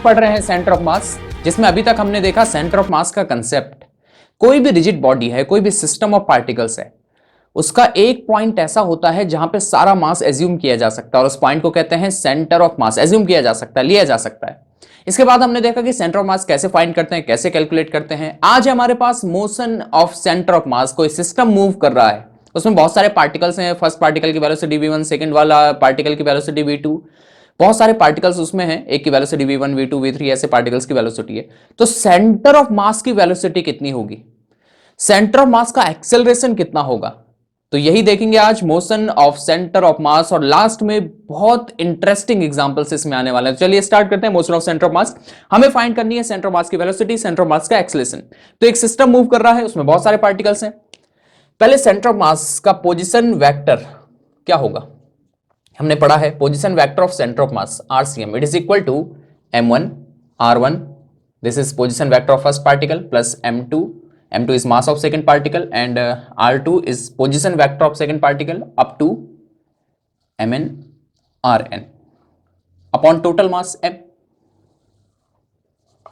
आप पढ़ रहे हैं सेंटर ऑफ मास, जिसमें अभी तक हमने देखा सेंटर ऑफ मास का कंसेप्ट। कोई भी रिजिड बॉडी है, कोई भी सिस्टम ऑफ पार्टिकल्स है, उसका एक पॉइंट ऐसा होता है जहां पे सारा मास एज्यूम किया जा सकता है और उस पॉइंट को कहते हैं सेंटर ऑफ मास। एज्यूम किया जा सकता है, लिया जा सकता है। इसके बाद हमने देखा कि सेंटर ऑफ मास कैसे फाइंड करते हैं, कैसे कैलकुलेट करते हैं। आज हमारे पास motion of centre of mass, कोई सिस्टम मूव कर रहा है, उसमें बहुत सारे पार्टिकल्स हैं। फर्स्ट पार्टिकल की वेलोसिटी v1, सेकंड वाला पार्टिकल की वेलोसिटी v2, बहुत सारे पार्टिकल्स उसमें हैं। एक की वेलोसिटी v1, v2, v3 ऐसे पार्टिकल्स की वेलोसिटी है। तो सेंटर ऑफ मास की वेलोसिटी कितनी होगी, सेंटर ऑफ मास का एक्सेलरेशन कितना होगा, तो यही देखेंगे आज, मोशन ऑफ सेंटर ऑफ मास। और लास्ट में बहुत इंटरेस्टिंग एग्जांपल्स इसमें आने वाले हैं। चलिए स्टार्ट करते हैं। मोशन ऑफ सेंटर ऑफ मास हमें फाइंड करनी है, सेंटर ऑफ मास की वेलोसिटी, सेंटर ऑफ मास का एक्सेलरेशन। तो एक सिस्टम मूव कर रहा है, उसमें बहुत सारे पार्टिकल्स हैं। पहले सेंटर ऑफ मास का पोजीशन वेक्टर क्या होगा, हमने पढ़ा है position vector of centre of mass RCM, it is equal to m1 r1, this is position vector of first particle, plus m2 is mass of second particle, and r2 is position vector of second particle up to mn rn upon total mass m.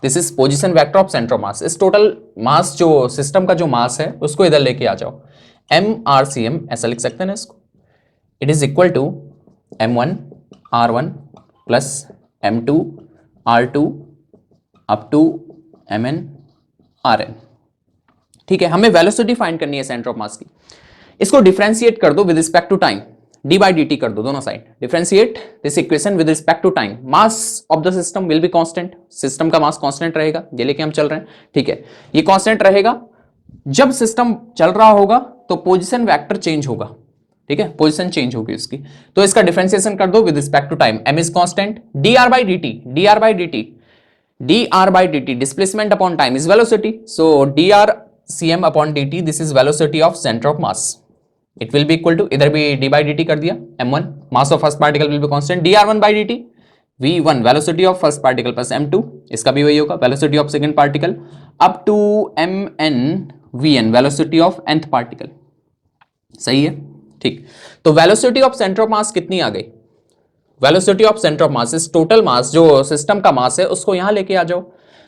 This is position vector of center of mass. इस total mass जो system का जो मास है उसको इधर लेके आ जाओ, mRCM ऐसा लिख सकते हैं ना इसको। It is equal to m1 r1 plus m2 r2 up to mn rn। ठीक है, हमें वेलोसिटी फाइंड करनी है सेंटर ऑफ मास की। इसको डिफरेंशिएट कर दो with respect to time, D by D T कर दो दोनों side. Differentiate this equation with respect to time. Mass of the system will be constant, system का मास कांस्टेंट रहेगा, ये लेके हम चल रहे हैं। ठीक है, ये कांस्टेंट रहेगा। जब सिस्टम चल रहा होगा तो पोजीशन वेक्टर चेंज होगा। ठीक है, पोजीशन चेंज होगी इसकी, तो इसका डिफरेंशिएशन कर दो with respect to time. M is constant, D R by D T, dr by dt displacement upon time is velocity, so dr cm upon dt, this is velocity of center of mass. It will be equal to, इधर भी d by dt कर दिया, m1 mass of first particle will be constant, dr1 by dt v1 velocity of first particle plus m2, इसका भी वही होगा velocity of second particle up to mn vn velocity of nth particle। सही है, ठीक। तो velocity of center of mass कितनी आ गई, वेलोसिटी ऑफ सेंटर ऑफ मास, इस टोटल मास जो सिस्टम का मास है उसको यहां लेके आ जाओ।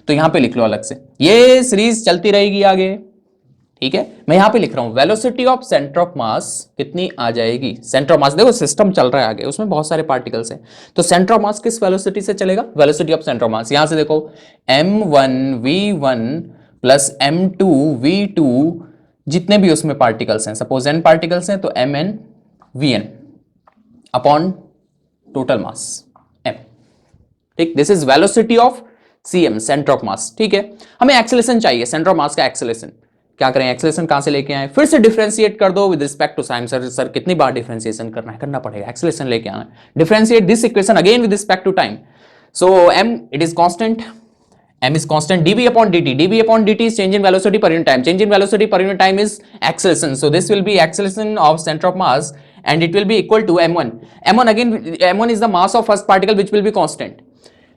तो यहां पे लिख लो अलग से, ये सीरीज चलती रहेगी आगे। ठीक है, मैं यहां पे लिख रहा हूं वेलोसिटी ऑफ सेंटर ऑफ मास कितनी आ जाएगी। सेंटर ऑफ मास देखो सिस्टम चल रहा है आगे, उसमें बहुत सारे पार्टिकल्स हैं, तो सेंटर ऑफ मास किस वेलोसिटी से चलेगा, वेलोसिटी ऑफ सेंटर ऑफ मास। यहां से देखो m1 v1 plus m2 v2, जितने भी उसमें पार्टिकल्स हैं, सपोज n पार्टिकल्स हैं, तो mn vn upon total mass m। ठीक, this is velocity of cm, centre of mass. ठीक है, हमें एक्सेलरेशन चाहिए, सेंटर ऑफ मास का एक्सेलरेशन। क्या करें, एक्सेलरेशन कहां से लेके आए, फिर से डिफरेंशिएट कर दो with respect to time. Sir कितनी बार डिफरेंशिएशन करना है, करना पड़ेगा, एक्सेलरेशन लेके आना है। Differentiate this equation again with respect to time. So m it is constant, m is constant, dv upon dt is change in velocity per unit time, change in velocity per unit time is acceleration, so this will be acceleration of center of mass and it will be equal to m1 again, m1 is the mass of first particle which will be constant,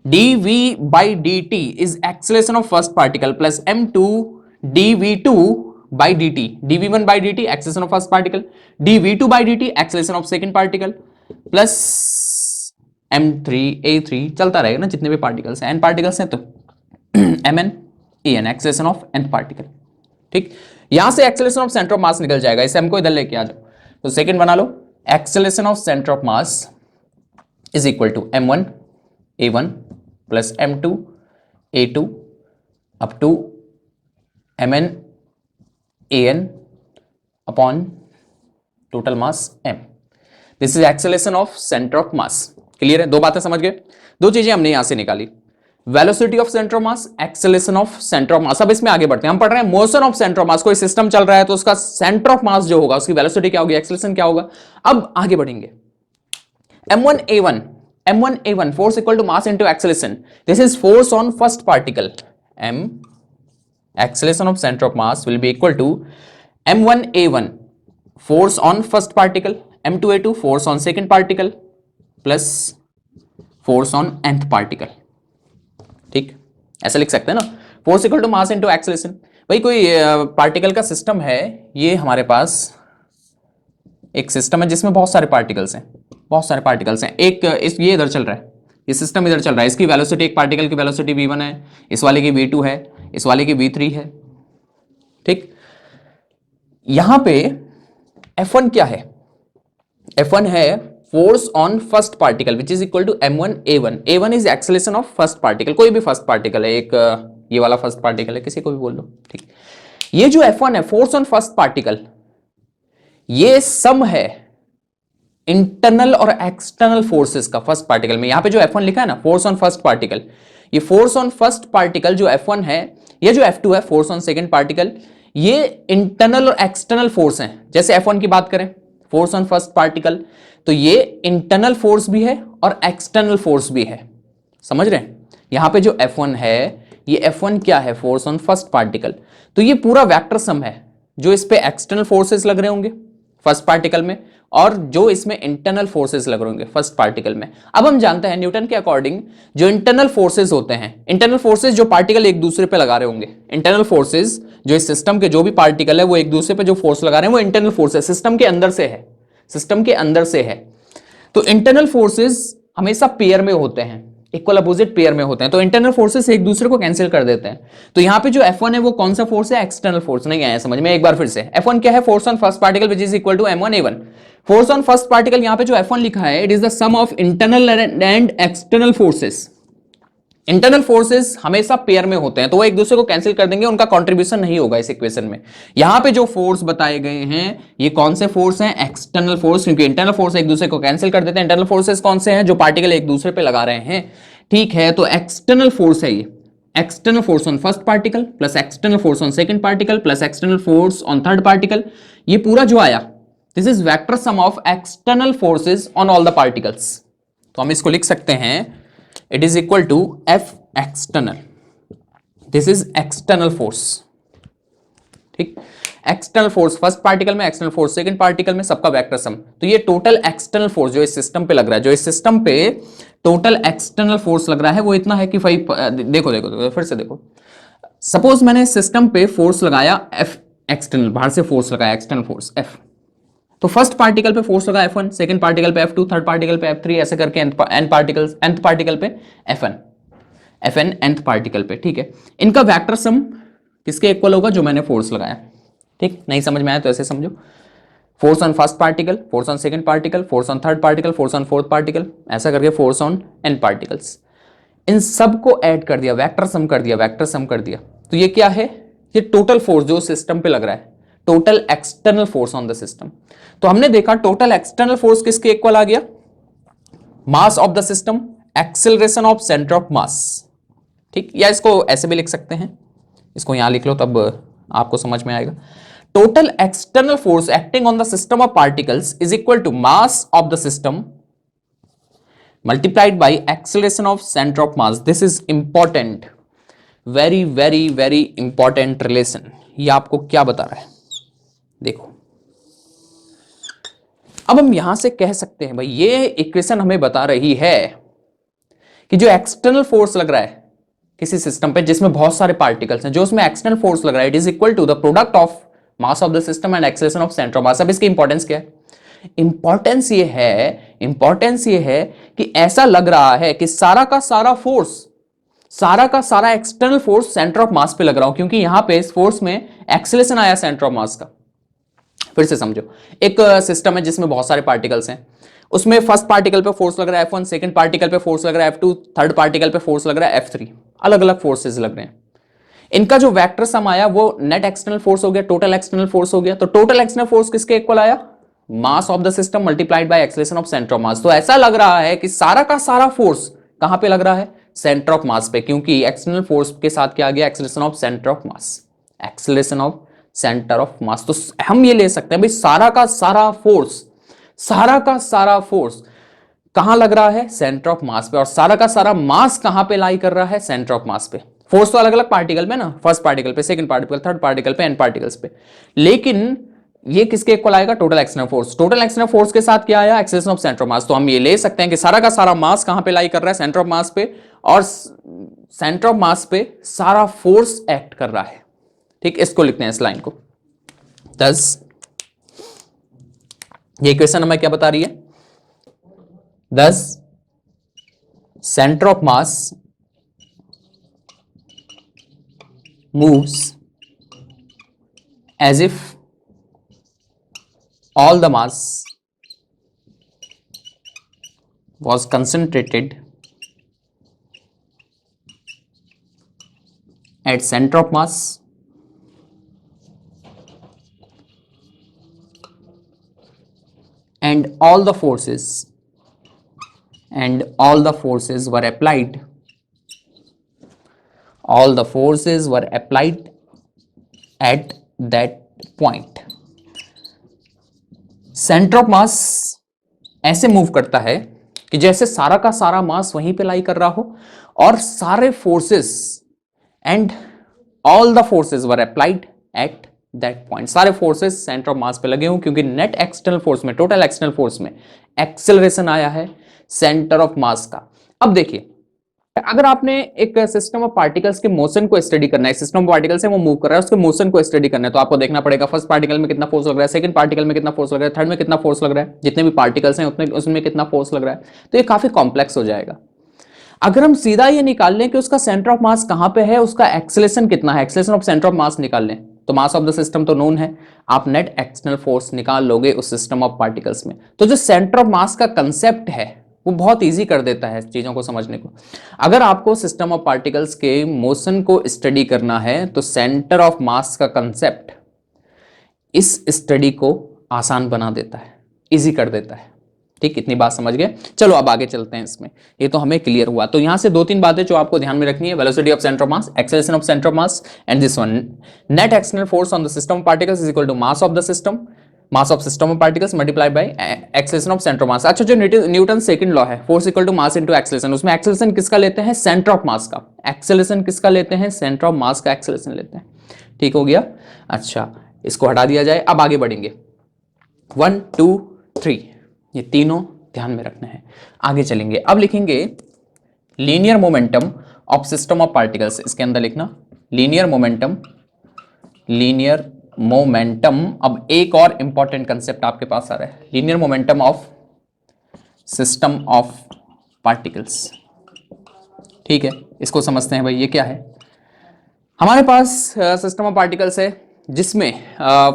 dv by dt is acceleration of first particle plus m2 dv2 by dt, dv1 by dt acceleration of first particle, dv2 by dt acceleration of second particle plus m3 a3 चलता रहेगा ना, जितने भी particles हैं, n particles हैं तो mn en acceleration of nth particle. ठीक, यहां से एक्सेलरेशन ऑफ सेंटर ऑफ मास निकल जाएगा, इसे हमको इधर लेके आ जाओ। तो सेकंड बना लो, acceleration of centre of mass is equal to m1 a1 plus m2 a2 up to mn an upon total mass m। This is acceleration of centre of mass. Clear है, दो बातें समझ गए, दो चीजें हमने यहां से निकाली, velocity of centre of mass, acceleration of centre of mass. अब इसमें आगे बढ़ते हैं, हम पढ़ रहे हैं motion of centre of mass. कोई सिस्टम चल रहा है तो उसका सेंटर ऑफ मास जो होगा उसकी वेलोसिटी क्या होगी, एक्सेलरेशन क्या होगा। अब आगे बढ़ेंगे, m1a1 force equal to mass into acceleration, this is force on first particle, m acceleration of centre of mass will be equal to m1a1 force on first particle, m2a2 force on second particle plus force on nth particle. ठीक, ऐसा लिख सकते हैं ना, force equal to mass into acceleration. भाई कोई particle का system है, ये हमारे पास एक सिस्टम है जिसमें बहुत सारे पार्टिकल्स हैं, एक ये इधर चल रहा है, ये सिस्टम इधर चल रहा है, इसकी वेलोसिटी, एक पार्टिकल की वेलोसिटी v1 है, इस वाले की v2 है, इस वाले की v3 है। ठीक, यहां पे F1 क्या है? F1 है force on first particle which is equal to m1 a1। a1 is acceleration of first particle, कोई भी फर्स्ट पार्टिकल है, एक ये वाला फर्स्ट पार्टिकल है, किसी को भी बोल दो। ठीक, ये जो F1 है फोर्स ऑन फर्स्ट पार्टिकल, ये सम है इंटरनल और एक्सटर्नल फोर्सेस का फर्स्ट पार्टिकल में। यहां पे जो F1 लिखा है ना, फोर्स ऑन फर्स्ट पार्टिकल, ये फोर्स ऑन फर्स्ट पार्टिकल जो F1 है, ये जो F2 है फोर्स ऑन सेकंड पार्टिकल, ये इंटरनल और एक्सटर्नल फोर्स हैं। जैसे F1 की बात करें, फोर्स ऑन फर्स्ट पार्टिकल, तो ये इंटरनल फोर्स भी है और एक्सटर्नल फोर्स भी है। समझ रहे हैं? यहां पे जो F1 है, ये F1 क्या है? Force on first particle. तो ये पूरा वेक्टर सम है, जो इस पे एक्सटर्नल फोर्सेस लग रहे होंगे फर्स्ट पार्टिकल में, और जो इसमें इंटरनल फोर्सेस लग रहे होंगे फर्स्ट पार्टिकल में। अब हम जानते हैं न्यूटन के अकॉर्डिंग जो इंटरनल फोर्सेस होते हैं, इंटरनल फोर्सेस जो पार्टिकल एक दूसरे पे लगा रहे होंगे, इंटरनल फोर्सेस जो इस सिस्टम के जो भी पार्टिकल है वो एक दूसरे पे जो फोर्स लगा रहे हैं वो इंटरनल फोर्सेस सिस्टम के अंदर से है, सिस्टम के अंदर से है। तो इंटरनल फोर्सेस हमेशा पेयर में होते हैं, इक्वल अपोजिट पेयर में होते हैं, तो इंटरनल फोर्सेस एक दूसरे को कैंसिल कर देते हैं। तो यहां पे जो F1 है वो कौन सा फोर्स है? External force. नहीं आया समझ में? एक बार फिर से, F1 क्या है? Force on first particle which is equal to m1 a1। Force on first particle, यहां पे जो F1 लिखा है, it is the sum of internal and external forces. Internal forces हमेशा पेयर में होते हैं, तो वो एक दूसरे को कैंसिल कर देंगे, उनका कंट्रीब्यूशन नहीं होगा इस इक्वेशन में। यहां पे जो फोर्स बताए गए हैं, ये कौन से फोर्स हैं? एक्सटर्नल फोर्स, क्योंकि इंटरनल फोर्स एक दूसरे को कैंसिल कर देते हैं। इंटरनल फोर्सेस कौन से हैं? जो पार्टिकल एक दूसरे पे लगा रहे हैं। ठीक है, तो एक्सटर्नल फोर्स है ये, external force on first particle plus external force on second particle plus external force on third particle, ये पूरा जो आया, this is vector sum of external forces on all the particles. तो हम इसको लिख सकते हैं, it is equal to F external, this is external force. ठीक, एक्सटर्नल फोर्स फर्स्ट पार्टिकल में, एक्सटर्नल फोर्स सेकंड पार्टिकल में, सबका वेक्टर सम। तो ये टोटल एक्सटर्नल फोर्स जो इस सिस्टम पे लग रहा है, जो इस सिस्टम पे टोटल एक्सटर्नल फोर्स लग रहा है, वो इतना है कि भाई देखो देखो देखो फिर से देखो, सपोज मैंने सिस्टम पे फोर्स लगाया F एक्सटर्नल, बाहर से फोर्स लगाया एक्सटर्नल फोर्स F, तो फर्स्ट पार्टिकल पे फोर्स लगा F1, सेकंड पार्टिकल पे F2, थर्ड पार्टिकल पे F3, ऐसे करके nth पार्टिकल पे Fn nth पार्टिकल पे। ठीक है, इनका वेक्टर सम किसके इक्वल होगा? जो मैंने फोर्स लगाया। ठीक, नहीं समझ में आया तो ऐसे समझो, force on first particle, force on second particle, force on third particle, force on fourth particle, ऐसा करके फोर्स ऑन n पार्टिकल्स, इन सब को ऐड कर दिया, वेक्टर सम कर दिया, वेक्टर सम कर दिया। तो ये क्या है? ये टोटल फोर्स जो सिस्टम पे लग रहा है, total external force on the system. तो हमने देखा टोटल एक्सटर्नल फोर्स किसके इक्वल आ गया? मास of the system, acceleration of centre of mass. ठीक, या इसको ऐसे भी लिख सकते हैं, इसको यहां लिख लो तब आपको समझ में आएगा। Total external force acting on the system of particles is equal to mass of the system multiplied by acceleration of center of mass. This is important, very very very important relation. ये आपको क्या बता रहा है? देखो, अब हम यहां से कह सकते हैं भाई ये इक्वेशन हमें बता रही है कि जो एक्सटर्नल फोर्स लग रहा है किसी सिस्टम पे जिसमें बहुत सारे पार्टिकल्स हैं, जो उसमें एक्सटर्नल फोर्स लग रहा है, it is equal to the product of mass of the system and acceleration of centre of mass. अब इसकी इंपॉर्टेंस क्या है? इंपॉर्टेंस ये है कि ऐसा लग रहा है कि सारा का सारा एक्सटर्नल फोर्स सेंटर ऑफ मास पे लग रहा हूं, क्योंकि यहां पे इस फोर्स में एक्सेलरेशन आया सेंटर ऑफ मास का। फिर से समझो, एक सिस्टम है जिसमें बहुत सारे पार्टिकल्स हैं, उसमें फर्स्ट पार्टिकल पे फोर्स लग रहा है F1, सेकंड पार्टिकल पे फोर्स लग रहा है F2, थर्ड पार्टिकल पे फोर्स लग रहा है F3, अलग अलग फोर्सेस लग रहे हैं। इनका जो वेक्टर सम आया वो नेट एक्सटर्नल फोर्स हो गया, टोटल एक्सटर्नल फोर्स हो गया। तो टोटल एक्सटर्नल फोर्स किसके इक्वल आया? मास of the system multiplied by acceleration of centre of mass. तो ऐसा लग रहा है कि सारा का सारा फोर्स कहां पे लग रहा है? सेंटर ऑफ मास पे, क्योंकि एक्सटर्नल फोर्स के साथ क्या आ गया? Acceleration of centre of mass, acceleration of centre of mass. तो हम ये ले सकते हैं भाई सारा का सारा फोर्स कहां लग रहा है? सेंटर ऑफ मास पे। और सारा का सारा मास कहां पे लाई कर रहा है? सेंटर ऑफ मास पे। फोर्स तो अलग अलग पार्टिकल में ना, फर्स्ट पार्टिकल पे, सेकंड पार्टिकल, थर्ड पार्टिकल पे, एन पार्टिकल्स पे, लेकिन ये किसके इक्वल आएगा? Total external force. Total external force के साथ क्या आया? Acceleration of centre of mass. तो हम ये ले सकते हैं कि सारा का सारा मास कहां पे लाई कर रहा है? सेंटर ऑफ मास पे, और सेंटर ऑफ मास पे सारा फोर्स एक्ट कर रहा है। ठीक, इसको लिखते हैं इस लाइन को। दस ये इक्वेशन हमें क्या बता रही है? 10 center of mass moves as if all the mass was concentrated at center of mass and all the forces were applied at that point. Centre of मास ऐसे मूव करता है कि जैसे सारा का सारा मास वहीं पे लाई कर रहा हो और सारे forces and all the forces were applied at that point. सारे फोर्सेस सेंटर ऑफ मास पे लगे हों क्योंकि नेट एक्सटर्नल फोर्स में, टोटल एक्सटर्नल फोर्स में एक्सेलरेशन आया है सेंटर ऑफ मास का. अब देखिए, अगर आपने एक सिस्टम ऑफ पार्टिकल्स के मोशन को स्टडी करना है, सिस्टम ऑफ पार्टिकल्स है वो मूव कर रहा है, उसके मोशन को स्टडी करना है, तो आपको देखना पड़ेगा फर्स्ट पार्टिकल में कितना फोर्स लग रहा है, सेकंड पार्टिकल में कितना फोर्स लग रहा है, थर्ड में कितना फोर्स लग रहा है, जितने भी पार्टिकल्स हैं उतने उसमें कितना फोर्स लग रहा है. तो ये काफी कॉम्प्लेक्स हो जाएगा. अगर हम सीधा ये निकाल लें कि उसका सेंटर ऑफ मास कहां पे है, उसका एक्सेलरेशन कितना है, एक्सेलरेशन ऑफ सेंटर ऑफ मास निकाल लें, तो मास ऑफ द सिस्टम तो नोन है, आप नेट एक्सटर्नल फोर्स निकाल लोगे उस सिस्टम ऑफ पार्टिकल्स में. तो जो सेंटर ऑफ मास का कंसेप्ट है वो बहुत इजी कर देता है चीजों को समझने को. अगर आपको सिस्टम ऑफ पार्टिकल्स के मोशन को स्टडी करना है तो सेंटर ऑफ मास का कंसेप्ट इस स्टडी को आसान बना देता है, इजी कर देता है. ठीक, इतनी बात समझ गए. चलो अब आगे चलते हैं इसमें. ये तो हमें क्लियर हुआ. तो यहां से दो तीन बातें जो आपको ध्यान में रखनी है, velocity of centre of mass, acceleration of centre of mass, and this one, net external force on the system of particles is equal to mass of the system, mass of system of particles multiply by acceleration of centre of mass. अच्छा, जो Newton second law है, force equal to mass into acceleration, उसमें acceleration किसका लेते हैं, centre of मास का. Acceleration किसका लेते हैं, सेंटर ऑफ मास का एक्सेलरेशन लेते हैं. ठीक हो गया. अच्छा, इसको हटा दिया जाए. अब आगे बढ़ेंगे. 1 2 3 ये तीनों ध्यान में रखना है. आगे चलेंगे. अब लिखेंगे linear momentum of system of particles. इसके अंदर लिखना लीनियर मोमेंटम. अब एक और इंपॉर्टेंट कंसेप्ट आपके पास आ रहा है, linear momentum of system of particles. ठीक है, इसको समझते हैं भाई. ये क्या है, हमारे पास सिस्टम ऑफ पार्टिकल्स है जिसमें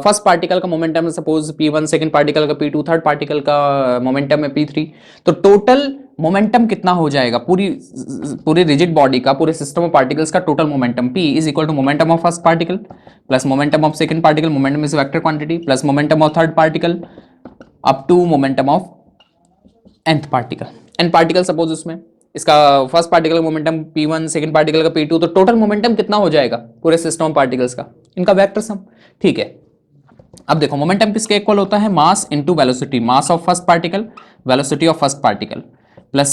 फर्स्ट पार्टिकल का मोमेंटम है सपोज p1, सेकंड पार्टिकल का p2, थर्ड पार्टिकल का मोमेंटम है p3. तो टोटल मोमेंटम कितना हो जाएगा, पूरी रिजिड बॉडी का, पूरे सिस्टम ऑफ पार्टिकल्स का total momentum p is equal to momentum of first particle plus momentum of second particle, momentum is vector quantity, plus momentum of third particle up to momentum of nth particle. n particle suppose उसमें, इसका first particle का momentum p1, second particle का p2, तो total momentum कितना हो जाएगा पूरे system of particles का, इनका वेक्टर सम. ठीक है. अब देखो मोमेंटम किसके इक्वल होता है, mass into velocity, mass of first particle, velocity of first particle plus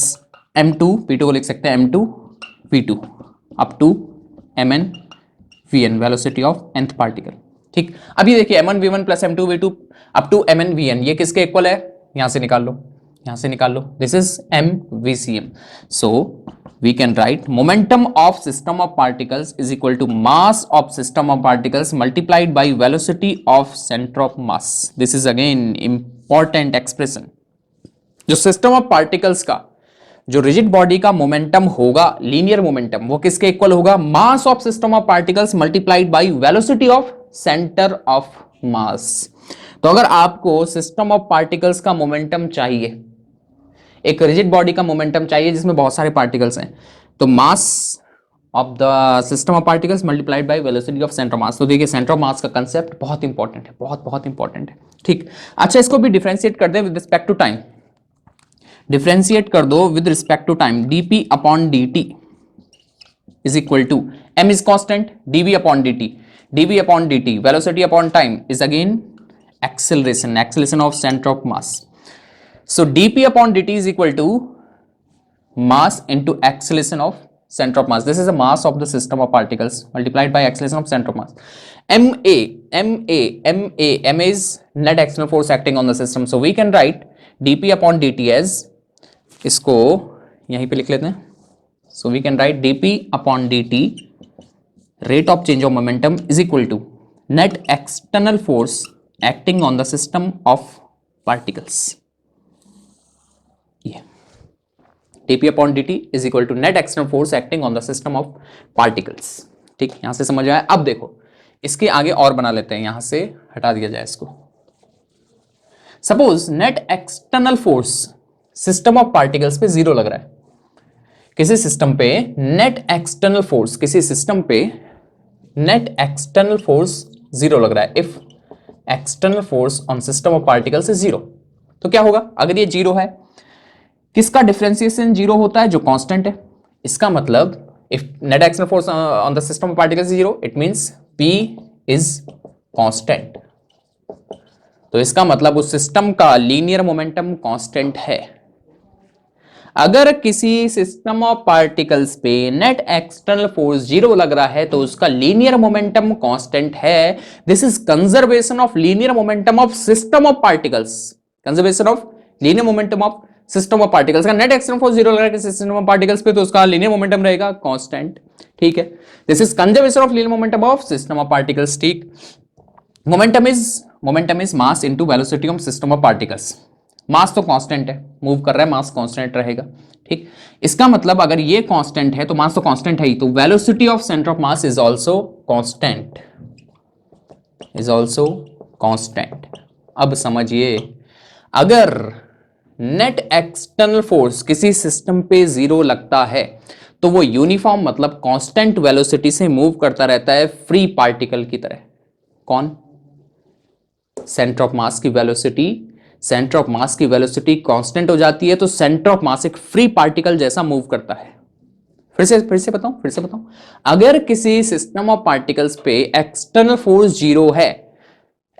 m2, p2 को लिख सकते हैं m2 v2 up to mn vn, velocity of nth particle. ठीक, अभी देखिए m1 v1 plus m2 v2 up to mn vn, ये किसके equal है, यहां से निकाल लो, यहां से निकाल लो. This is mvcm. So we can write momentum of system of particles is equal to mass of system of particles multiplied by velocity of centre of mass. This is again important expression. जो system of particles का जो rigid body का momentum होगा, linear momentum, वो किसके equal होगा, mass of system of particles multiplied by velocity of centre of mass. तो अगर आपको सिस्टम ऑफ पार्टिकल्स का मोमेंटम चाहिए, एक रिजिड बॉडी का मोमेंटम चाहिए जिसमें बहुत सारे पार्टिकल्स हैं, तो मास of the system of particles multiplied by velocity of centre of mass. तो देखिए सेंटर ऑफ मास का कंसेप्ट बहुत इंपॉर्टेंट है, बहुत इंपॉर्टेंट है. ठीक. अच्छा, इसको भी डिफरेंशिएट कर दे with respect to time, differentiate कर दो with respect to time. dp upon dt is equal to m is constant, dv upon dt, velocity upon time is again acceleration of centre of mass. So dp upon dt is equal to mass into acceleration of center of mass. This is the mass of the system of particles multiplied by acceleration of center of mass. ma is net external force acting on the system. So we can write dp upon dt as, इसको यहीं पे लिख लेते हैं. So we can write dp upon dt rate of change of momentum is equal to net external force acting on the system of particles. dp upon dt is equal to net external force acting on the system of particles। ठीक, यहां से समझ आया। अब देखो इसके आगे और बना लेते हैं, यहां से हटा दिया जाए इसको। Suppose net external force system of particles पे 0 लग रहा है। किसी सिस्टम पे नेट एक्सटर्नल फोर्स, किसी सिस्टम पे नेट एक्सटर्नल फोर्स 0 लग रहा है। If external force on system of particles is 0, तो क्या होगा? अगर ये 0 है, किसका डिफरेंशिएशन 0 होता है? जो कांस्टेंट है। इसका मतलब if net external force on the system of particles is 0, it means P is constant. तो इसका मतलब उस सिस्टम का लीनियर मोमेंटम कांस्टेंट है। अगर किसी सिस्टम ऑफ पार्टिकल्स पे नेट एक्सटर्नल फोर्स 0 लग रहा है तो उसका लीनियर मोमेंटम कांस्टेंट है। This is conservation of linear momentum of system of particles. Conservation of linear momentum of system of particles का नेट एक्सटर्नल फोर्स 0 लग रहा है किसी सिस्टम ऑफ पार्टिकल्स पे, तो उसका लीनियर मोमेंटम रहेगा कांस्टेंट। ठीक है, this is conservation of linear momentum of system of particles. ठीक, momentum is mass into velocity of system of particles. Mass तो कांस्टेंट है, मूव कर रहा है, मास कांस्टेंट रहेगा। ठीक, इसका मतलब अगर ये कांस्टेंट है तो मास तो कांस्टेंट है ही, तो velocity of centre of mass is also constant, is also constant. अब समझिए, अगर नेट एक्सटर्नल फोर्स किसी सिस्टम पे 0 लगता है तो वो यूनिफॉर्म मतलब कांस्टेंट वेलोसिटी से मूव करता रहता है, फ्री पार्टिकल की तरह। कौन? सेंटर ऑफ मास की वेलोसिटी, सेंटर ऑफ मास की वेलोसिटी कांस्टेंट हो जाती है तो सेंटर ऑफ मास एक फ्री पार्टिकल जैसा मूव करता है। फिर से बताऊं, अगर किसी सिस्टम ऑफ पार्टिकल्स पे एक्सटर्नल फोर्स 0 है,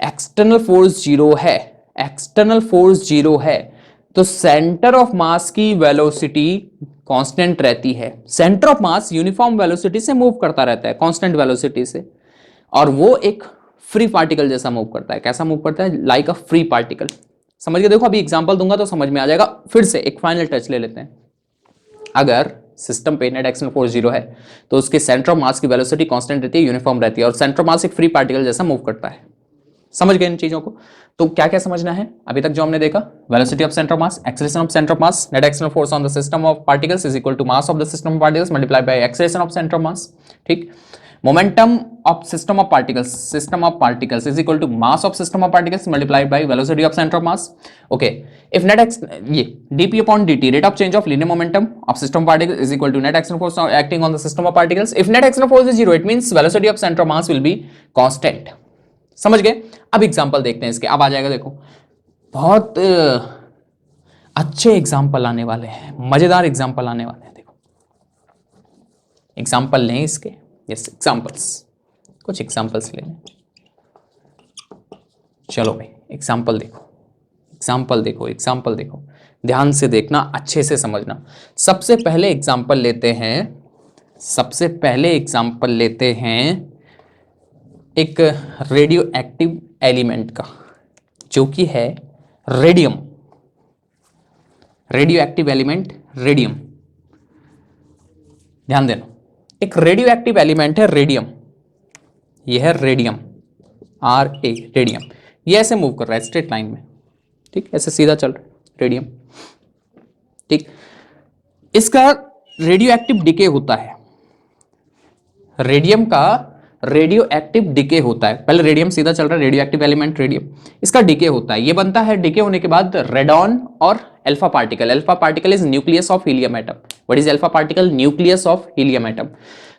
एक्सटर्नल फोर्स 0 है, एक्सटर्नल फोर्स 0 है, तो सेंटर ऑफ मास की वेलोसिटी कांस्टेंट रहती है। Centre of mass uniform velocity से मूव करता रहता है, कांस्टेंट वेलोसिटी से, और वो एक फ्री पार्टिकल जैसा मूव करता है। कैसा मूव करता है? Like a free particle. समझ के देखो, अभी एग्जांपल दूंगा तो समझ में आ जाएगा। फिर से एक फाइनल टच ले लेते हैं। अगर सिस्टम पे नेट एक्सटर्नल फोर्स 0 है तो उसके सेंटर ऑफ मास की वेलोसिटी कांस्टेंट रहती है, यूनिफॉर्म रहती है, और सेंटर ऑफ मास एक फ्री पार्टिकल जैसा मूव करता है। समझ गए इन चीजों को? तो क्या क्या समझना है अभी तक जो हमने देखा? Velocity of centre of mass, acceleration of centre of mass, net external force on the system of particles is equal to mass of the system of particles multiplied by acceleration of centre of mass. ठीक, momentum of system of particles is equal to mass of system of particles multiplied by velocity of center of mass. Okay, if ये dp upon dt rate of change of linear momentum of system of particles is equal to net external force acting on the system of particles. If net external force is 0, it means velocity of center of mass will be constant. समझ गए? अब example देखते हैं इसके। अब आ जाएगा, देखो बहुत अच्छे एग्जांपल आने वाले हैं, मजेदार एग्जांपल आने वाले हैं। देखो एग्जांपल लें इसके, यस एग्जांपल्स, कुछ एग्जांपल्स ले लें। चलो भाई एग्जांपल देखो, एग्जांपल देखो, एग्जांपल देखो, ध्यान से देखना, अच्छे से समझना। सबसे पहले एग्जांपल लेते हैं, सबसे पहले एग्जांपल लेते हैं एक रेडियो एक्टिव एलिमेंट का, जो कि है radium. Radio active element radium, ध्यान देना। एक रेडियो एक्टिव एलिमेंट है रेडियम, यह है रेडियम, RA रेडियम। ये ऐसे मूव कर रहा है स्ट्रेट लाइन में, ठीक, ऐसे सीधा चल रहा है रेडियम। ठीक, इसका रेडियो एक्टिव डिके होता है, रेडियम का रेडियो एक्टिव डिके होता है। पहले रेडियम सीधा चल रहा है, रेडियो एक्टिव एलिमेंट रेडियम, इसका डिके होता है। ये बनता है, डिके होने के बाद रेडॉन और alpha particle. Alpha particle is nucleus of helium atom. What is alpha particle? Nucleus of helium atom.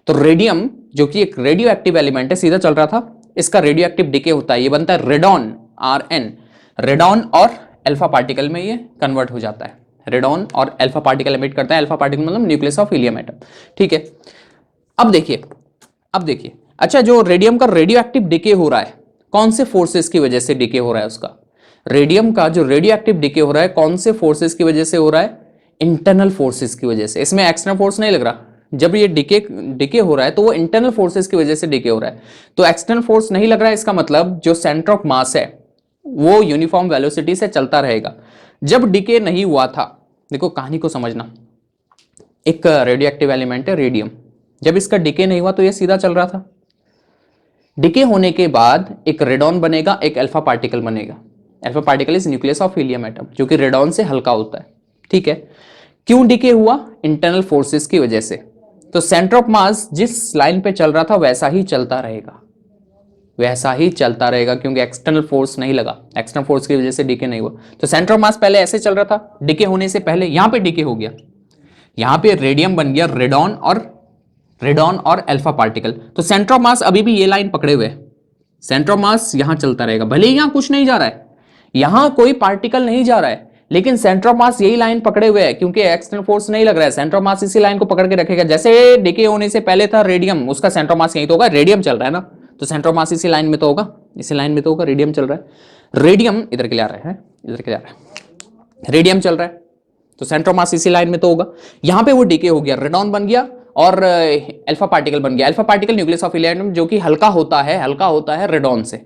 तो रेडियम जो कि एक रेडियो एक्टिव एलिमेंट है, सीधा चल रहा था, इसका रेडियो एक्टिव डिके होता है, ये बनता है रेडॉन, RN। रेडॉन और अल्फा पार्टिकल में ये कन्वर्ट हो जाता है, रेडॉन और अल्फा पार्टिकल एमिट करता है। अल्फा पार्टिकल मतलब न्यूक्लियस ऑफ हीलियम एटम, ठीक है। अब देखिए, अच्छा, जो रेडियम का रेडियो एक्टिव डिके हो रहा है, कौन से फोर्सेस की वजह से डिके हो रहा है उसका? रेडियम का जो रेडियो एक्टिव डिके हो रहा है, कौन से फोर्सेस की वजह से हो रहा है? इंटरनल फोर्सेस की वजह से। इसमें एक्सटर्नल फोर्स नहीं लग रहा। जब ये डिके हो रहा है तो वो इंटरनल फोर्सेस की वजह से डिके हो रहा है, तो एक्सटर्नल फोर्स नहीं लग रहा है। इसका मतलब जो सेंटर ऑफ मास है वो यूनिफॉर्म वेलोसिटी से चलता रहेगा। जब डिके नहीं हुआ था, देखो कहानी को समझना, एक रेडियो एक्टिव एलिमेंट है रेडियम, जब इसका डिके नहीं हुआ तो ये सीधा चल रहा था। डिके होने के बाद एक रेडॉन बनेगा, एक अल्फा पार्टिकल बनेगा। Alpha particle is nucleus of helium atom, जो कि रेडॉन से हल्का होता है, ठीक है। क्यों डिके हुआ? इंटरनल फोर्सेस की वजह से। तो सेंटर ऑफ मास जिस लाइन पे चल रहा था वैसा ही चलता रहेगा, वैसा ही चलता रहेगा, क्योंकि एक्सटर्नल फोर्स नहीं लगा, एक्सटर्नल फोर्स की वजह से डिके नहीं हुआ। तो सेंटर ऑफ मास पहले ऐसे चल रहा था, डिके होने से पहले यहां पे डिके हो गया, यहां पे रेडियम बन गया रेडॉन और अल्फा पार्टिकल। तो सेंटर ऑफ मास अभी भी ये लाइन पकड़े हुए, सेंटर ऑफ मास यहां चलता रहेगा, भले ही यहां कुछ नहीं जा रहा है, यहां कोई पार्टिकल नहीं जा रहा है, लेकिन सेंटर ऑफ मास यही लाइन पकड़े हुए है, क्योंकि एक्सटर्नल फोर्स नहीं लग रहा है। सेंटर ऑफ मास इसी लाइन को पकड़ के रखेगा। जैसे डिके होने से पहले था रेडियम, उसका सेंटर ऑफ मास यही तो होगा, रेडियम चल रहा है ना, तो सेंटर ऑफ मास इसी लाइन में तो होगा, इसी लाइन में तो होगा, रेडियम चल रहा है, रेडियम इधर के लिए आ रहा है, इधर के लिए आ रहा है, रेडियम चल रहा है, तो सेंटर ऑफ मास इसी लाइन में तो होगा। यहां पे वो डिके हो गया, रेडॉन बन गया और अल्फा पार्टिकल बन गया। Alpha particle nucleus of helium जो कि हल्का होता है रेडॉन से,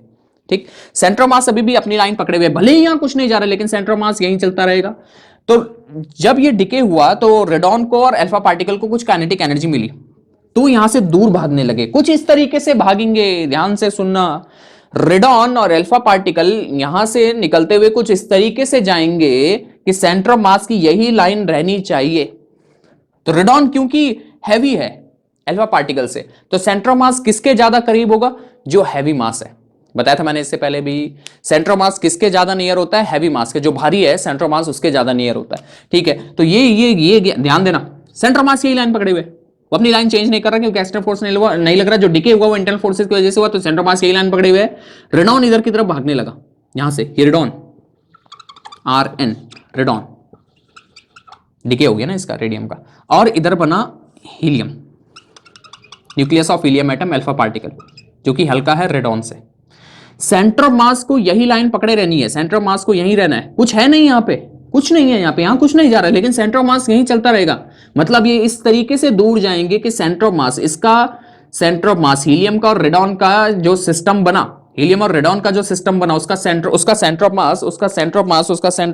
ठीक। सेंटर ऑफ मास अभी भी अपनी लाइन पकड़े हुए, भले ही यहां कुछ नहीं जा रहा, लेकिन सेंटर ऑफ मास यहीं चलता रहेगा। तो जब ये डिके हुआ तो रेडॉन को और अल्फा पार्टिकल को कुछ काइनेटिक एनर्जी मिली, तो यहां से दूर भागने लगे, कुछ इस तरीके से भागेंगे, ध्यान से सुनना। रेडॉन और अल्फा पार्टिकल यहां से निकलते हुए कुछ इस तरीके से जाएंगे कि सेंटर ऑफ मास की यही लाइन रहनी चाहिए। तो रेडॉन क्योंकि हैवी है अल्फा पार्टिकल से, तो सेंटर ऑफ मास किसके ज्यादा करीब होगा? जो हैवी मास है, बताया था मैंने इससे पहले भी। सेंटर ऑफ मास किसके ज्यादा नियर होता है? हैवी मास के। जो भारी है सेंटर ऑफ मास उसके ज्यादा नियर होता है, ठीक है। तो ये ध्यान देना, सेंटर ऑफ मास यही लाइन पकड़े हुए, वो अपनी लाइन चेंज नहीं कर रहा, क्योंकि एक्सटर्नल फोर्स नहीं लग रहा, जो डिके हुआ वो इंटरनल फोर्सेस की वजह से हुआ। तो सेंटर ऑफ मास यही लाइन पकड़े हुए है। रेडॉन इधर की तरफ भागने लगा, यहां से ये रेडॉन RN, रेडॉन डिके हो गया ना इसका, रेडियम का, और इधर बना helium, nucleus of helium atom alpha particle, जो कि हल्का है रेडॉन से। सेंटर ऑफ मास को यही लाइन पकड़े रहनी है, सेंटर ऑफ मास को यही रहना है, कुछ है नहीं यहाँ पे, कुछ नहीं है यहाँ पे, यहाँ कुछ नहीं जा रहा है, लेकिन सेंटर ऑफ मास यही चलता रहेगा। मतलब ये इस तरीके से दूर जाएंगे कि सेंटर ऑफ मास, इसका सेंटर ऑफ मास हीलियम का और रेडॉन का जो सिस्टम बना, हीलियम और रेडॉन का जो सिस्टम बना, उसका सेंटर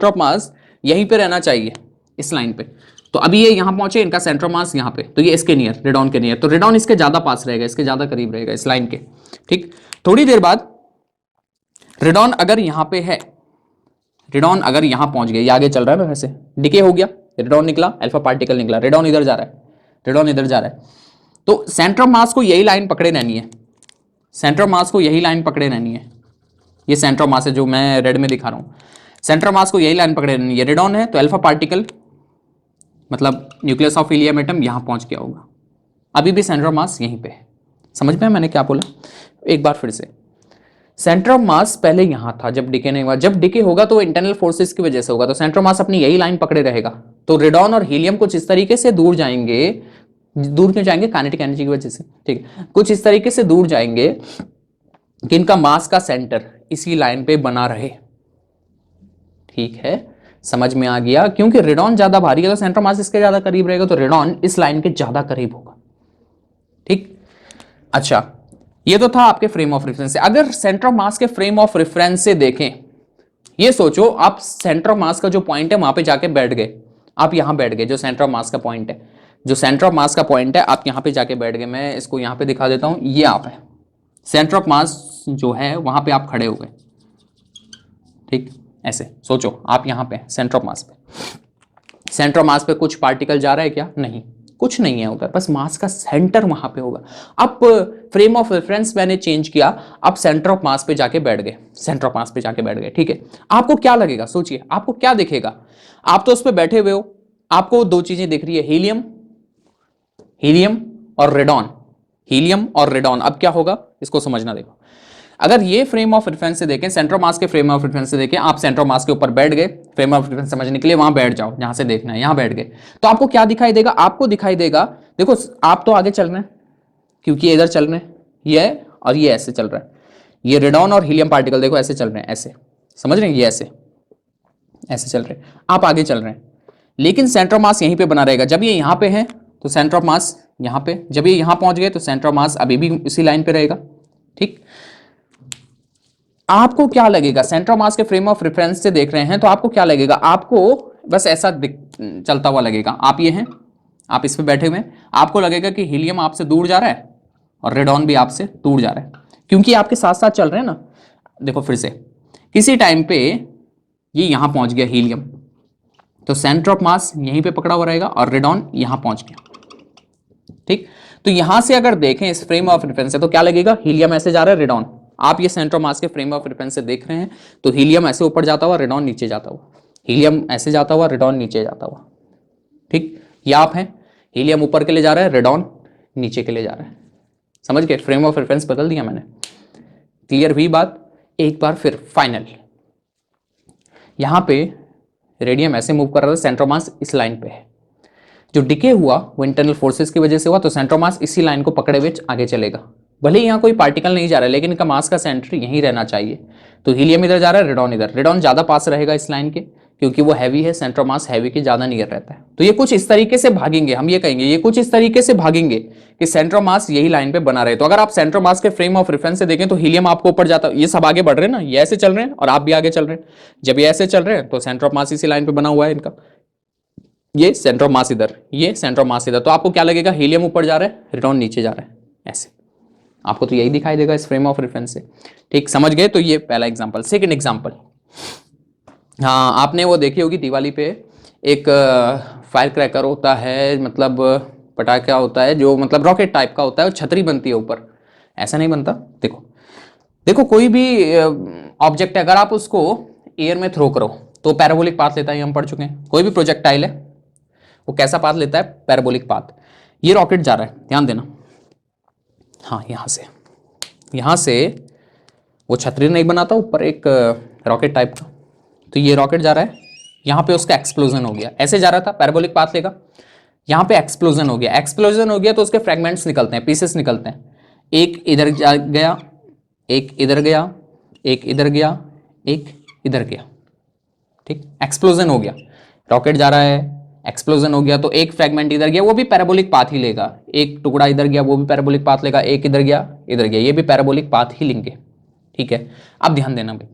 ऑफ मास यहीं पे रहना चाहिए, इस लाइन पे। तो अभी ये यहां पहुंचे, इनका सेंटर ऑफ मास यहां पे, तो ये इसके नियर, रेडॉन के नियर, तो रेडॉन इसके ज्यादा पास रहेगा, इसके ज्यादा करीब रहेगा इस लाइन के, ठीक। थोड़ी देर बाद रेडॉन अगर यहां पे है, रेडॉन अगर यहां पहुंच गया, ये आगे चल रहा है ना, वैसे डिके हो गया, रेडॉन निकला, अल्फा पार्टिकल निकला, रेडॉन इधर जा रहा है, रेडॉन इधर जा रहा है, तो सेंटर ऑफ मास को यही लाइन पकड़े रहनी है, सेंटर ऑफ मास को यही लाइन पकड़े रहनी है। ये सेंटर ऑफ मास है जो मैं रेड में दिखा रहा हूं, सेंटर ऑफ मास को यही लाइन पकड़े रहनी है। रेडॉन है तो अल्फा पार्टिकल मतलब न्यूक्लियस ऑफ हीलियम एटम यहां पहुंच गया होगा, अभी भी सेंटर ऑफ मास यहीं पे है। समझ में मैंने क्या बोला? एक बार फिर से, सेंटर ऑफ मास पहले यहां था जब डिके नहीं हुआ, जब डिके होगा तो इंटरनल फोर्सेस की वजह से होगा, तो सेंटर ऑफ मास अपनी यही लाइन पकड़े रहेगा। तो रेडॉन और हीलियम कुछ इस तरीके से दूर जाएंगे, दूर क्यों जाएंगे? काइनेटिक एनर्जी की वजह से, ठीक है। कुछ इस तरीके से दूर जाएंगे कि इनका मास का सेंटर इसी लाइन पे बना रहे, ठीक है, समझ में आ गया? क्योंकि रेडॉन ज्यादा भारी है तो सेंटर मास इसके ज्यादा करीब रहेगा, तो रेडॉन इस लाइन के ज्यादा करीब होगा, ठीक। अच्छा, ये तो था आपके फ्रेम ऑफ रेफरेंस से। अगर सेंटर ऑफ मास के फ्रेम ऑफ रेफरेंस से देखें, ये सोचो आप सेंटर ऑफ मास का जो पॉइंट है वहां पे जाके बैठ गए, आप यहां बैठ गए, जो सेंटर ऑफ मास का पॉइंट है, जो सेंटर ऑफ मास का पॉइंट है, आप यहां पे जाके बैठ गए। मैं इसको यहां पे दिखा देता हूं, ये आप है, सेंटर ऑफ मास जो है वहां पे आप खड़े हो गए, ठीक। ऐसे सोचो आप यहां पे सेंटर ऑफ मास पे, सेंटर ऑफ मास पे कुछ पार्टिकल जा रहा है क्या? नहीं, कुछ नहीं है उधर, बस मास का सेंटर वहां पे होगा। अब फ्रेम ऑफ रेफरेंस मैंने चेंज किया, अब सेंटर ऑफ मास पे जाके बैठ गए, सेंटर ऑफ मास पे जाके बैठ गए, ठीक है। आपको क्या लगेगा? सोचिए, आपको क्या दिखेगा? आप तो उस पर बैठे हुए हो, आपको दो चीजें दिख रही है, हीलियम, हीलियम और रेडॉन, हीलियम और रेडॉन। अब क्या होगा इसको समझना, देखो। अगर ये फ्रेम ऑफ रेफरेंस से देखें, सेंटर ऑफ मास के फ्रेम ऑफ रेफरेंस से देखें, आप सेंटर ऑफ मास के ऊपर बैठ गए, फ्रेम ऑफ रेफरेंस समझने के लिए वहां बैठ जाओ जहां से देखना है, यहां बैठ गए, तो आपको क्या दिखाई देगा? आपको दिखाई देगा, देखो आप तो आगे चल रहे हैं क्योंकि ये इधर चल रहे हैं, ये और ये ऐसे चल रहा है, ये रेडॉन और हीलियम पार्टिकल देखो ऐसे चल रहे हैं, ऐसे, समझ रहे हैं? ये ऐसे ऐसे चल रहे हैं, आप आगे चल रहे हैं, लेकिन सेंटर ऑफ मास यहीं पे बना रहेगा। जब ये यहां पे है तो सेंटर ऑफ मास यहां पे, जब ये यहां पहुंच गए तो सेंटर ऑफ मास अभी भी इसी लाइन पे रहेगा, ठीक। आपको क्या लगेगा? सेंटर ऑफ मास के फ्रेम ऑफ रेफरेंस से देख रहे हैं तो आपको क्या लगेगा? आपको बस ऐसा चलता हुआ लगेगा, आप ये हैं, आप इस पे बैठे हुए हैं, आपको लगेगा कि हीलियम आपसे दूर जा रहा है और रेडॉन भी आपसे दूर जा रहा है, क्योंकि आपके साथ साथ चल रहे हैं ना। देखो फिर से, किसी टाइम पे ये यहां पहुंच गया हीलियम, तो सेंटर ऑफ मास यहीं पे पकड़ा हुआ रहेगा और रेडॉन यहां पहुंच गया। ठीक, तो यहां से अगर देखें इस फ्रेम ऑफ रेफरेंस से तो क्या लगेगा, हीलियम ऐसे जा रहा है, रेडॉन, आप ये सेंटर ऑफ मास के फ्रेम ऑफ रेफरेंस से देख रहे हैं, तो हीलियम ऐसे ऊपर जाता हुआ, रेडॉन नीचे जाता हुआ, हीलियम ऐसे जाता हुआ, रेडॉन नीचे जाता हुआ। ठीक, ये आप हैं, हीलियम ऊपर के लिए जा रहा है, रेडॉन नीचे के लिए जा रहा है। समझ गए, फ्रेम ऑफ रेफरेंस बदल दिया मैंने। क्लियर हुई बात? एक बार फिर फाइनल, यहां पे रेडियम ऐसे मूव कर रहा था, सेंटर ऑफ मास इस लाइन पे है, जो डिके हुआ वो इंटरनल फोर्सेस की वजह से हुआ, तो सेंटर ऑफ मास इसी लाइन को पकड़े हुए आगे चलेगा। भले ही यहाँ कोई पार्टिकल नहीं जा रहा है, लेकिन इनका मास का सेंटर यहीं रहना चाहिए। तो हीलियम इधर जा रहा है, रेडॉन इधर, रेडॉन ज्यादा पास रहेगा इस लाइन के, क्योंकि वो हैवी है, सेंटर ऑफ मास हैवी के ज्यादा नियर रहता है। तो ये कुछ इस तरीके से भागेंगे, हम ये कहेंगे ये कुछ इस तरीके से भागेंगे कि सेंटर ऑफ मास यही लाइन पे बना रहे। तो अगर आप सेंटर ऑफ मास के फ्रेम ऑफ रेफरेंस से देखें तो हीलियम आपको ऊपर जाता है, ये सब आगे बढ़ रहे हैं ना, ये ऐसे चल रहे हैं और आप भी आगे चल रहे हैं। जब ये ऐसे चल रहे हैं तो सेंटर ऑफ मास इसी लाइन पे बना हुआ है इनका, ये सेंटर ऑफ मास इधर, ये सेंटर ऑफ मास इधर। तो आपको क्या लगेगा, हीलियम ऊपर जा रहा है, रेडॉन नीचे जा रहा है, ऐसे आपको तो यही दिखाई देगा इस फ्रेम ऑफ रेफरेंस से। ठीक, समझ गए? तो ये पहला एग्जांपल। सेकंड एग्जांपल, हाँ आपने वो देखी होगी दिवाली पे एक फायर क्रैकर होता है, मतलब पटाखा होता है जो मतलब रॉकेट टाइप का होता है, छतरी बनती है ऊपर, ऐसा नहीं बनता। देखो देखो, कोई भी ऑब्जेक्ट है, अगर आप उसको एयर में थ्रो करो तो पैराबोलिक पाथ लेता है, हम पढ़ चुके हैं। कोई भी प्रोजेक्टाइल है वो कैसा पाथ लेता है, पैराबोलिक पाथ। ये रॉकेट जा रहा है, ध्यान देना, हाँ यहां से वो छतरी नहीं बनाता ऊपर एक रॉकेट टाइप का, तो ये रॉकेट जा रहा है, यहां पे उसका एक्सप्लोजन हो गया, ऐसे जा रहा था पैराबोलिक पाथ लेगा, यहां पे एक्सप्लोजन हो गया, एक्सप्लोजन हो गया तो उसके फ्रेगमेंट्स निकलते हैं, पीसेस निकलते हैं, एक इधर गया, एक इधर गया, एक इधर गया, एक इधर गया। ठीक, एक्सप्लोजन हो गया, रॉकेट जा रहा है, एक्सप्लोजन हो गया तो एक फ्रेगमेंट इधर गया, वो भी पैराबोलिक पाथ ही लेगा, एक टुकड़ा इधर गया वो भी पैराबोलिक पाथ लेगा, एक इधर गया इधर गया, ये भी पैराबोलिक पाथ ही लेंगे। ठीक है, अब ध्यान देना भाई,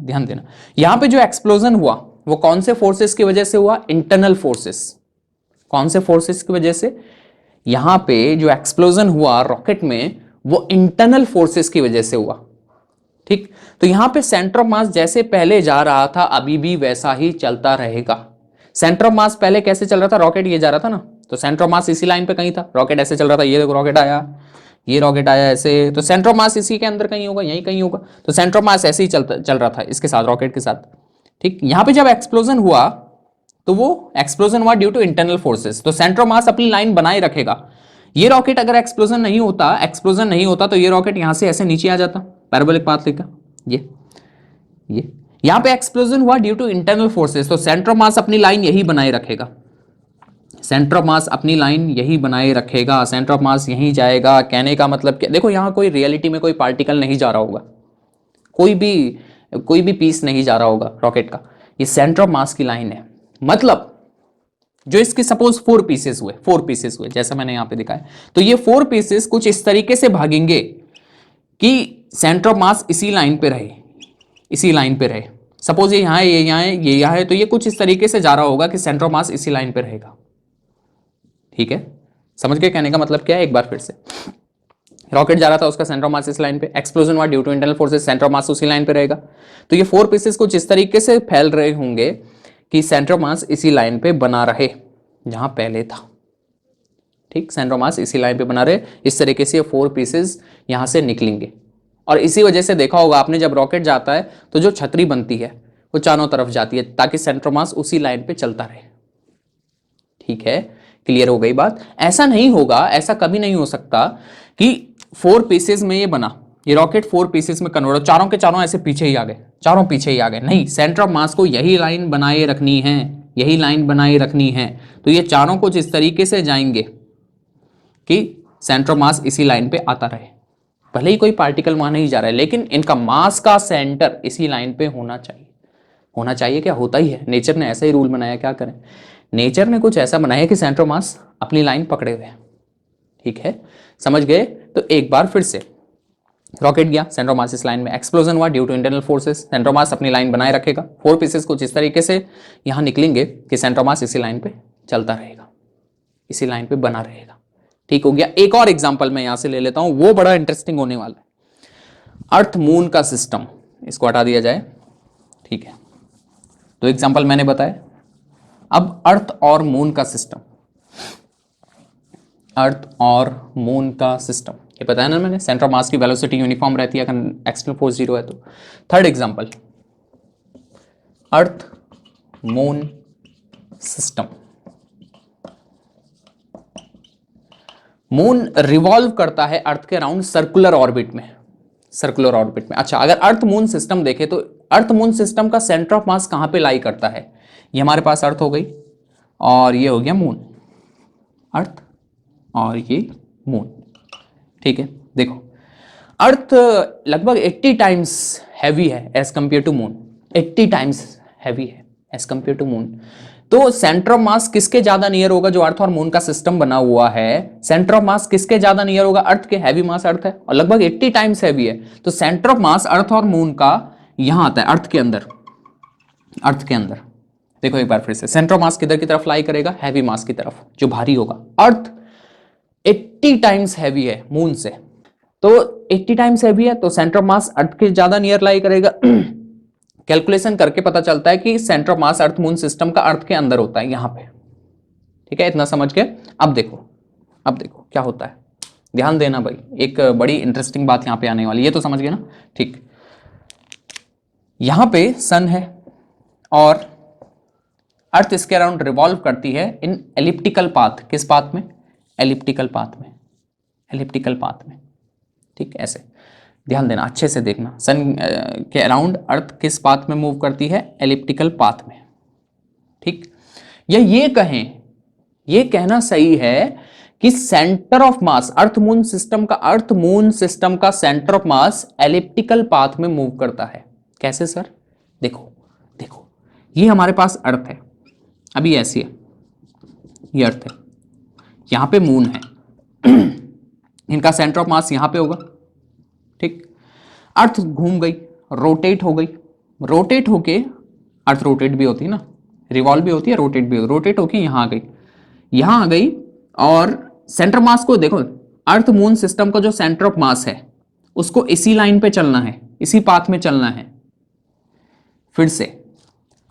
ध्यान देना, यहां पे जो एक्सप्लोजन हुआ वो कौन से फोर्सेस की वजह से हुआ, इंटरनल फोर्सेस। कौन से फोर्सेस की वजह से? यहां पे जो एक्सप्लोजन हुआ रॉकेट में वो इंटरनल फोर्सेस की वजह से हुआ। ठीक, तो यहां पे सेंटर ऑफ मास जैसे पहले जा रहा था अभी भी वैसा ही चलता रहेगा। सेंटर ऑफ मास पहले कैसे चल रहा था, रॉकेट ये जा रहा था ना, तो सेंटर ऑफ मास इसी लाइन पे कहीं था, रॉकेट ऐसे चल रहा था, ये देखो रॉकेट आया, ये रॉकेट आया ऐसे, तो सेंटर ऑफ मास इसी के अंदर कहीं होगा, यहीं कहीं होगा, तो सेंटर ऑफ मास ऐसे ही चल रहा था इसके साथ, रॉकेट के साथ। ठीक, यहां पे जब एक्सप्लोजन हुआ तो वो एक्सप्लोजन हुआ ड्यू टू इंटरनल फोर्सेस, तो सेंटर ऑफ मास अपनी लाइन बनाए रखेगा। ये रॉकेट अगर एक्सप्लोजन नहीं होता तो ये रॉकेट यहां से ऐसे नीचे आ जाता पैराबोलिक पाथ लेकर, ये यहां पे एक्सप्लोजन हुआ ड्यू टू इंटरनल फोर्सेस, तो सेंटर ऑफ मास अपनी लाइन यही बनाए रखेगा, सेंटर ऑफ मास अपनी लाइन यही बनाए रखेगा, सेंटर ऑफ मास यहीं जाएगा। कहने का मतलब क्या, देखो यहां कोई रियलिटी में कोई पार्टिकल नहीं जा रहा होगा, कोई भी पीस नहीं जा रहा होगा रॉकेट का, ये सेंटर ऑफ मास की लाइन है। मतलब जो इसके सपोज 4 पीसेस हुए जैसा मैंने यहां पे दिखाया, तो ये 4 पीसेस कुछ इस तरीके से भागेंगे कि सेंटर ऑफ मास इसी लाइन पे रहे, सपोज ये यहां है, ये यहां है, तो ये कुछ इस तरीके से जा रहा होगा कि सेंटर ऑफ मास इसी लाइन पे रहेगा। ठीक है, समझ गए कहने का मतलब क्या है? एक बार फिर से, रॉकेट जा रहा था, उसका सेंटर ऑफ मास इस लाइन पे, एक्सप्लोजन हुआ due to internal forces, centre of mass उसी लाइन पे रहेगा। तो ये 4 पीसेस कुछ इस तरीके से फैल रहे होंगे कि सेंटर ऑफ मास इसी लाइन पे बना रहे जहां पहले था। ठीक, सेंटर ऑफ मास इसी लाइन पे बना रहे, इस तरीके से ये 4 पीसेस यहां से निकलेंगे। और इसी वजह से देखा होगा आपने, जब रॉकेट जाता है तो जो छतरी बनती है वो चारों तरफ जाती है ताकि सेंटर ऑफ मास उसी लाइन पे चलता रहे। ठीक है, क्लियर हो गई बात? ऐसा नहीं होगा, ऐसा कभी नहीं हो सकता कि 4 पीसेस में ये बना, ये रॉकेट 4 पीसेस में कन्वर्ट हो, चारों के चारों ऐसे पीछे ही आ गए, चारों पीछे ही आ गए, नहीं, सेंटर ऑफ मास को यही लाइन बनाए रखनी है, यही लाइन बनाए रखनी है। तो ये चारों कुछ इस तरीके से जाएंगे कि सेंटर ऑफ मास इसी लाइन पे आता रहे, भले ही कोई पार्टिकल वहां नहीं जा रहा है, लेकिन इनका मास का सेंटर इसी लाइन पे होना चाहिए। क्या होता ही है, नेचर ने ऐसा ही रूल बनाया, क्या करें, नेचर ने कुछ ऐसा बनाया कि सेंटर ऑफ मास अपनी लाइन पकड़े हुए हैं। ठीक है, समझ गए? तो एक बार फिर से, रॉकेट गया, सेंटर ऑफ मास इस लाइन में, एक्सप्लोजन हुआ due to internal forces, centre of mass अपनी लाइन बनाए रखेगा, 4 पीसेस कुछ इस तरीके से यहां निकलेंगे कि सेंटर ऑफ मास इसी लाइन पे चलता रहेगा, इसी लाइन पे बना रहेगा। ठीक हो गया। एक और एग्जांपल मैं यहां से ले लेता हूं, वो बड़ा इंटरेस्टिंग होने वाला है, अर्थ मून का सिस्टम, इसको हटा दिया जाए। ठीक है, तो एग्जांपल मैंने बताया, अब अर्थ और मून का सिस्टम, अर्थ और मून का सिस्टम, ये बताया ना मैंने, सेंटर ऑफ मास की वेलोसिटी यूनिफॉर्म रहती है अगर एक्सटर्नल फोर्स 0 है तो। थर्ड एग्जांपल, अर्थ मून सिस्टम। मून रिवॉल्व करता है अर्थ के अराउंड सर्कुलर ऑर्बिट में, सर्कुलर ऑर्बिट में। अच्छा, अगर अर्थ मून सिस्टम देखे तो अर्थ मून सिस्टम का सेंटर ऑफ मास कहां पे लाई करता है? ये हमारे पास अर्थ हो गई और ये हो गया मून, अर्थ और ये मून। ठीक है, देखो अर्थ लगभग 80 टाइम्स हैवी है as compare to moon, 80 times heavy है एज कंपेयर टू मून। तो सेंटर ऑफ मास किसके ज्यादा नियर होगा? जो अर्थ और मून का सिस्टम बना हुआ है, सेंटर ऑफ मास किसके ज्यादा नियर होगा? अर्थ के। हैवी मास अर्थ है और लगभग 80 टाइम्स हैवी है, तो सेंटर ऑफ मास अर्थ और मून का यहां आता है, अर्थ के अंदर, अर्थ के अंदर। देखो एक बार फिर से, सेंटर ऑफ मास किधर की तरफ लाई करेगा? हैवी मास की तरफ, जो भारी होगा। अर्थ 80 टाइम्स हैवी है मून से, तो 80 टाइम्स हैवी है तो सेंटर ऑफ मास अर्थ के ज्यादा नियर लाई करेगा। कैलकुलेशन करके पता चलता है कि centre of mass earth moon system का अर्थ के अंदर होता है, यहां पे। ठीक है, इतना समझ गए? अब देखो, अब देखो क्या होता है, ध्यान देना भाई, एक बड़ी इंटरेस्टिंग बात यहां पे आने वाली, ये तो समझ गए ना? ठीक, यहां पे सन है और अर्थ इसके अराउंड रिवॉल्व करती है इन एलिप्टिकल पाथ। किस पाथ में? एलिप्टिकल पाथ में, एलिप्टिकल पाथ में। ठीक, ऐसे ध्यान देना, अच्छे से देखना। सन के अराउंड अर्थ किस पाथ में मूव करती है? एलिप्टिकल पाथ में। ठीक, या ये कहें, ये कहना सही है कि centre of mass earth moon system का, अर्थ मून सिस्टम का centre of mass elliptical path में मूव करता है। कैसे सर? देखो देखो, ये हमारे पास अर्थ है, अभी ऐसी है, ये अर्थ है, यहां पे मून है, इनका सेंटर ऑफ मास यहां पे होगा। ठीक, अर्थ घूम गई, रोटेट हो गई, रोटेट होके, अर्थ रोटेट भी होती है ना, रिवॉल्व भी होती है, रोटेट भी होती है, रोटेट होके यहां आ गई, यहां आ गई और सेंटर मास को देखो, अर्थ मून सिस्टम का जो सेंटर ऑफ मास है उसको इसी लाइन पे चलना है, इसी पाथ में चलना है। फिर से,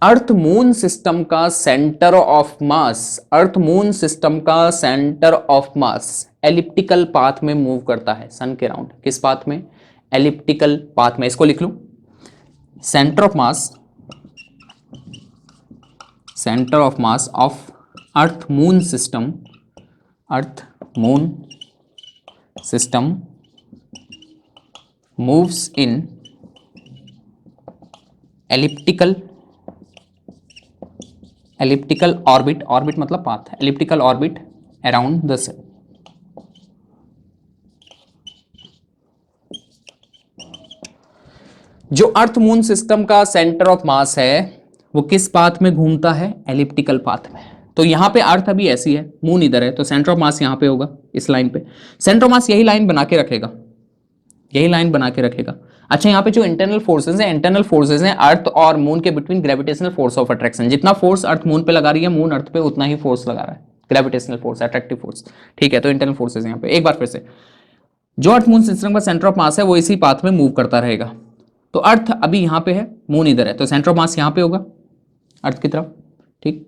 अर्थ मून सिस्टम का centre of mass, earth moon system का centre of mass elliptical path में मूव करता है सन के अराउंड। किस पाथ में? एलिप्टिकल पाथ में। इसको लिख लूं, centre of mass, centre of mass of earth moon system, earth moon system moves in elliptical, elliptical orbit, orbit मतलब path, elliptical orbit around the sun. जो अर्थ मून सिस्टम का centre of mass है वो किस path में घूमता है? Elliptical path में। तो यहां पे अर्थ अभी ऐसी है, मून इधर है, तो सेंटर ऑफ मास यहां पे होगा, इस लाइन पे। सेंटर ऑफ मास यही लाइन बना के रखेगा, यही लाइन बना के रखेगा। अच्छा, यहाँ पे जो इंटरनल फोर्सेज हैं, इंटरनल फोर्सेज हैं अर्थ और मून के between gravitational force of attraction. जितना फोर्स अर्थ मून पे लगा रही है, मून अर्थ पे उतना ही फोर्स लगा रहा है, ग्रेविटेशनल फोर्स, अट्रैक्टिव फोर्स। ठीक है, तो इंटरनल फोर्सेज यहाँ पे। एक बार फिर से, जो अर्थ मून सिस्टम का सेंटर ऑफ मास है वो इसी पाथ में मूव करता रहेगा। तो अर्थ अभी यहां पे है, मून इधर है, तो सेंटर ऑफ मास यहां पे होगा अर्थ की तरफ। ठीक,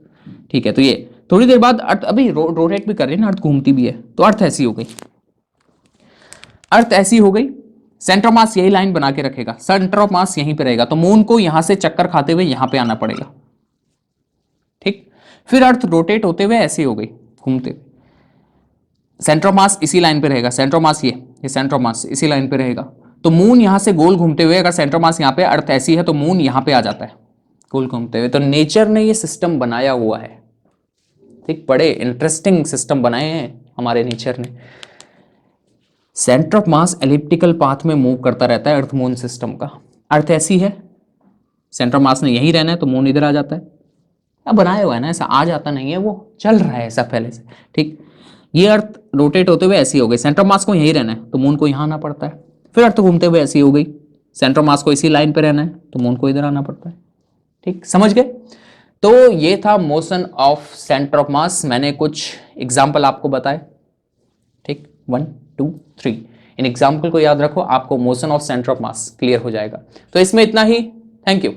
ठीक है, तो ये थोड़ी देर बाद अर्थ अभी रोटेट भी कर रही है ना, अर्थ घूमती भी है, तो अर्थ ऐसी हो गई, अर्थ ऐसी हो गई, सेंटर ऑफ मास यही लाइन बना के रखेगा, सेंटर ऑफ मास यहीं पे रहेगा, तो मून को यहां से चक्कर खाते हुए यहां पे आना पड़ेगा। ठीक, फिर अर्थ रोटेट होते हुए ऐसी हो गई, घूमते हुए, सेंटर ऑफ मास इसी लाइन पे रहेगा, सेंटर ऑफ मास ये सेंटर ऑफ मास इसी लाइन पे रहेगा, तो मून यहां से गोल घूमते हुए, अगर सेंटर मास यहां पे, अर्थ ऐसी है तो मून यहां पे आ जाता है गोल घूमते हुए। तो नेचर ने ये सिस्टम बनाया हुआ है। ठीक, बड़े इंटरेस्टिंग सिस्टम बनाए हैं हमारे नेचर ने। Centre of mass elliptical path में मूव करता रहता है अर्थ मून सिस्टम का। अर्थ ऐसी है, सेंटर ऑफ मास ने यही रहना है, तो मून इधर आ जाता है। अब बनाया हुआ है ना, ऐसा आ जाता नहीं है, वो चल रहा है ऐसा पहले से। ठीक, ये अर्थ रोटेट होते हुए ऐसी हो गई, सेंटर ऑफ मास को यही रहना है, तो मून को यहां आना पड़ता है। फिर अर्थ घूमते हुए ऐसी हो गई, सेंटर ऑफ मास को इसी लाइन पे रहना है, तो मून को इधर आना पड़ता है। ठीक, समझ गए? तो ये था मोशन ऑफ सेंटर ऑफ मास। मैंने कुछ एग्जांपल आपको बताए। ठीक, 1 2 3, इन एग्जांपल को याद रखो, आपको motion of centre of mass clear हो जाएगा। तो इसमें इतना ही, थैंक यू।